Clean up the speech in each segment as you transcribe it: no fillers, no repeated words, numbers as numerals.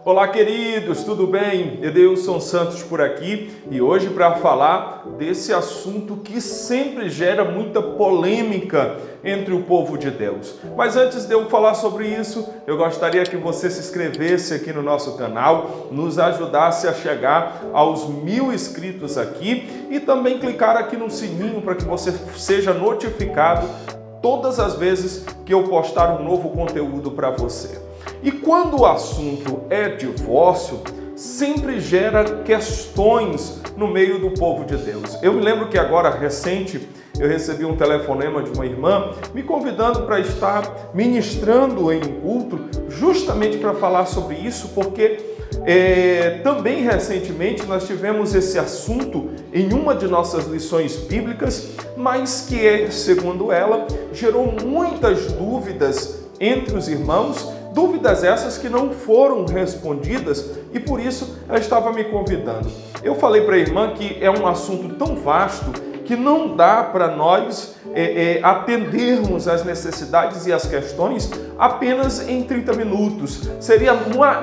Olá, queridos, tudo bem? Edeilson Santos por aqui e hoje para falar desse assunto que sempre gera muita polêmica entre o povo de Deus. Mas antes de eu falar sobre isso, eu gostaria que você se inscrevesse aqui no nosso canal, nos ajudasse a chegar aos 1000 inscritos aqui e também clicar aqui no sininho para que você seja notificado todas as vezes que eu postar um novo conteúdo para você. E quando o assunto é divórcio, sempre gera questões no meio do povo de Deus. Eu me lembro que agora, recente, eu recebi um telefonema de uma irmã me convidando para estar ministrando em culto, justamente para falar sobre isso, porque também recentemente nós tivemos esse assunto em uma de nossas lições bíblicas, mas que, segundo ela, gerou muitas dúvidas entre os irmãos, dúvidas essas que não foram respondidas e por isso ela estava me convidando. Eu falei para a irmã que é um assunto tão vasto que não dá para nós atendermos às necessidades e às questões apenas em 30 minutos. Seria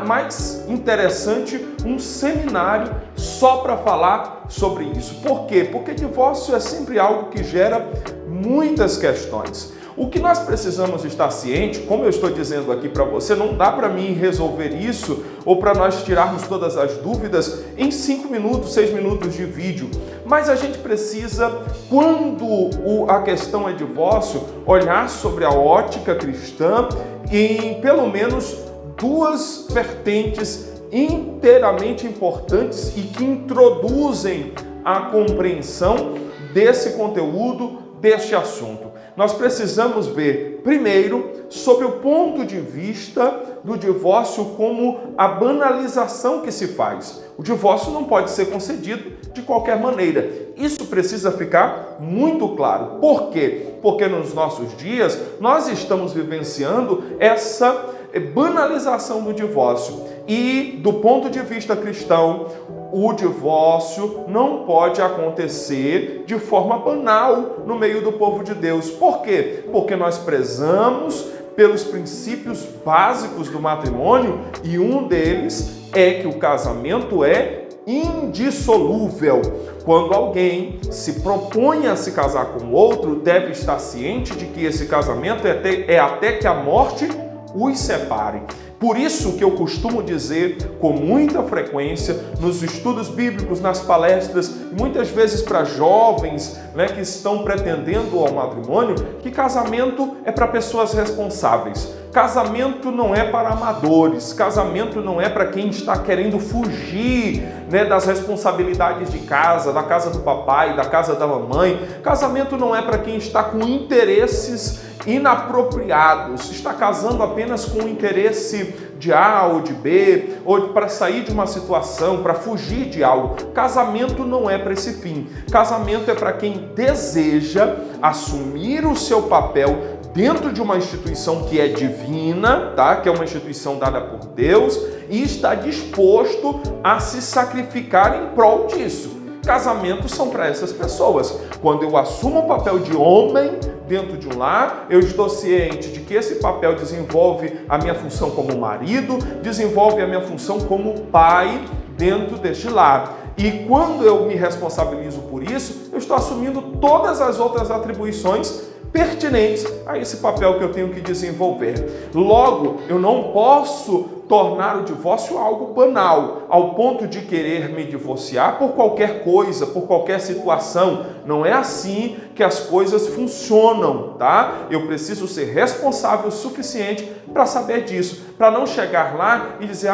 mais interessante um seminário só para falar sobre isso. Por quê? Porque divórcio é sempre algo que gera muitas questões. O que nós precisamos estar ciente, como eu estou dizendo aqui para você, não dá para mim resolver isso ou para nós tirarmos todas as dúvidas em 5 minutos, 6 minutos de vídeo. Mas a gente precisa, quando a questão é divórcio, olhar sobre a ótica cristã em pelo menos duas vertentes inteiramente importantes e que introduzem a compreensão desse conteúdo, deste assunto. Nós precisamos ver, primeiro, sobre o ponto de vista do divórcio como a banalização que se faz. O divórcio não pode ser concedido de qualquer maneira. Isso precisa ficar muito claro. Por quê? Porque nos nossos dias nós estamos vivenciando essa banalização do divórcio. E, do ponto de vista cristão, o divórcio não pode acontecer de forma banal no meio do povo de Deus. Por quê? Porque nós prezamos pelos princípios básicos do matrimônio e um deles é que o casamento é indissolúvel. Quando alguém se propõe a se casar com outro, deve estar ciente de que esse casamento é até que a morte os separe. Por isso que eu costumo dizer com muita frequência nos estudos bíblicos, nas palestras, muitas vezes para jovens, que estão pretendendo ao matrimônio, que casamento é para pessoas responsáveis. Casamento não é para amadores, casamento não é para quem está querendo fugir das responsabilidades de casa, da casa do papai, da casa da mamãe. Casamento não é para quem está com interesses inapropriados, está casando apenas com o interesse de A ou de B, ou para sair de uma situação, para fugir de algo. Casamento não é para esse fim. Casamento é para quem deseja assumir o seu papel dentro de uma instituição que é divina, tá? Que é uma instituição dada por Deus, e está disposto a se sacrificar em prol disso. Casamentos são para essas pessoas. Quando eu assumo o papel de homem dentro de um lar, eu estou ciente de que esse papel desenvolve a minha função como marido, desenvolve a minha função como pai dentro deste lar. E quando eu me responsabilizo por isso, eu estou assumindo todas as outras atribuições pertinentes a esse papel que eu tenho que desenvolver. Logo, eu não posso tornar o divórcio algo banal, ao ponto de querer me divorciar por qualquer coisa, por qualquer situação. Não é assim que as coisas funcionam, tá? Eu preciso ser responsável o suficiente para saber disso, para não chegar lá e dizer,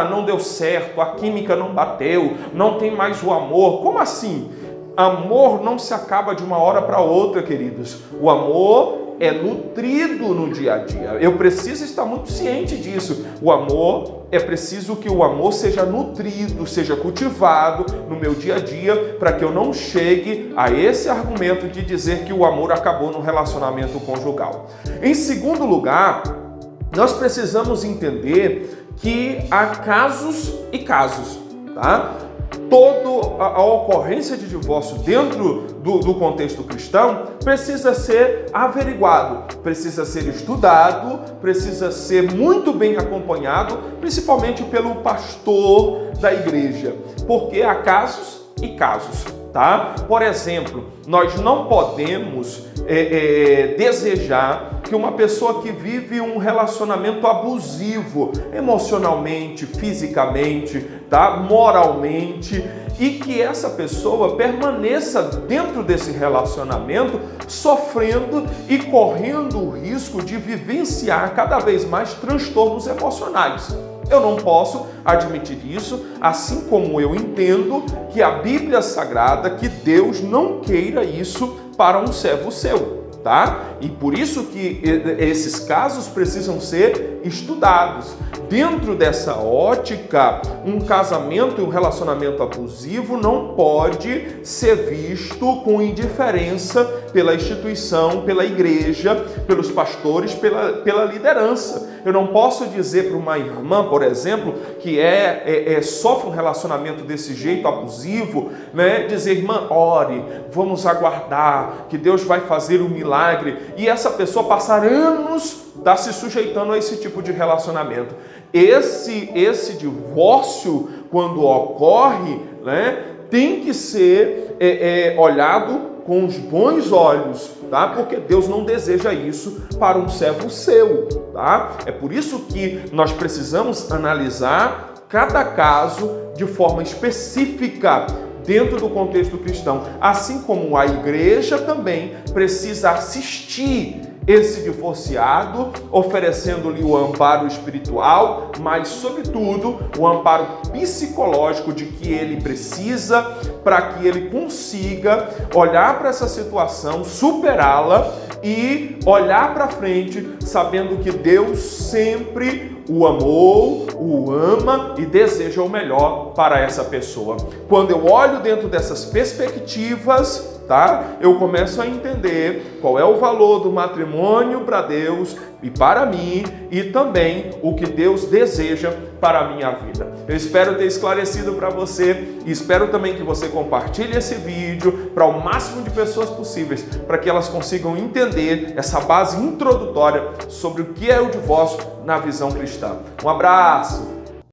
não deu certo, a química não bateu, não tem mais o amor. Como assim? Amor não se acaba de uma hora para outra, queridos. O amor é nutrido no dia a dia. Eu preciso estar muito ciente disso. O amor, é preciso que o amor seja nutrido, seja cultivado no meu dia a dia, para que eu não chegue a esse argumento de dizer que o amor acabou no relacionamento conjugal. Em segundo lugar, nós precisamos entender que há casos e casos, tá? toda a ocorrência de divórcio dentro do contexto cristão precisa ser averiguado, precisa ser estudado, precisa ser muito bem acompanhado, principalmente pelo pastor da igreja, porque há casos e casos, tá? Por exemplo, nós não podemos desejar que uma pessoa que vive um relacionamento abusivo, emocionalmente, fisicamente, tá? Moralmente, e que essa pessoa permaneça dentro desse relacionamento sofrendo e correndo o risco de vivenciar cada vez mais transtornos emocionais. Eu não posso admitir isso, assim como eu entendo que a Bíblia Sagrada, que Deus não queira isso para um servo seu, tá? E por isso que esses casos precisam ser estudados. Dentro dessa ótica, um casamento e um relacionamento abusivo não pode ser visto com indiferença pela instituição, pela igreja, pelos pastores, pela liderança. Eu não posso dizer para uma irmã, por exemplo, que sofre um relacionamento desse jeito abusivo, né? Dizer, irmã, ore, vamos aguardar que Deus vai fazer um milagre, e essa pessoa passar anos se sujeitando a esse tipo de relacionamento. Esse divórcio, quando ocorre, né, tem que ser olhado com os bons olhos, tá? Porque Deus não deseja isso para um servo seu, tá? É por isso que nós precisamos analisar cada caso de forma específica dentro do contexto cristão, assim como a igreja também precisa assistir esse divorciado, oferecendo-lhe o amparo espiritual, mas, sobretudo, o amparo psicológico de que ele precisa para que ele consiga olhar para essa situação, superá-la e olhar para frente, sabendo que Deus sempre o amou, o ama e deseja o melhor para essa pessoa. Quando eu olho dentro dessas perspectivas, tá? Eu começo a entender qual é o valor do matrimônio para Deus e para mim, e também o que Deus deseja para a minha vida. Eu espero ter esclarecido para você e espero também que você compartilhe esse vídeo para o máximo de pessoas possíveis, para que elas consigam entender essa base introdutória sobre o que é o divórcio na visão cristã. Um abraço!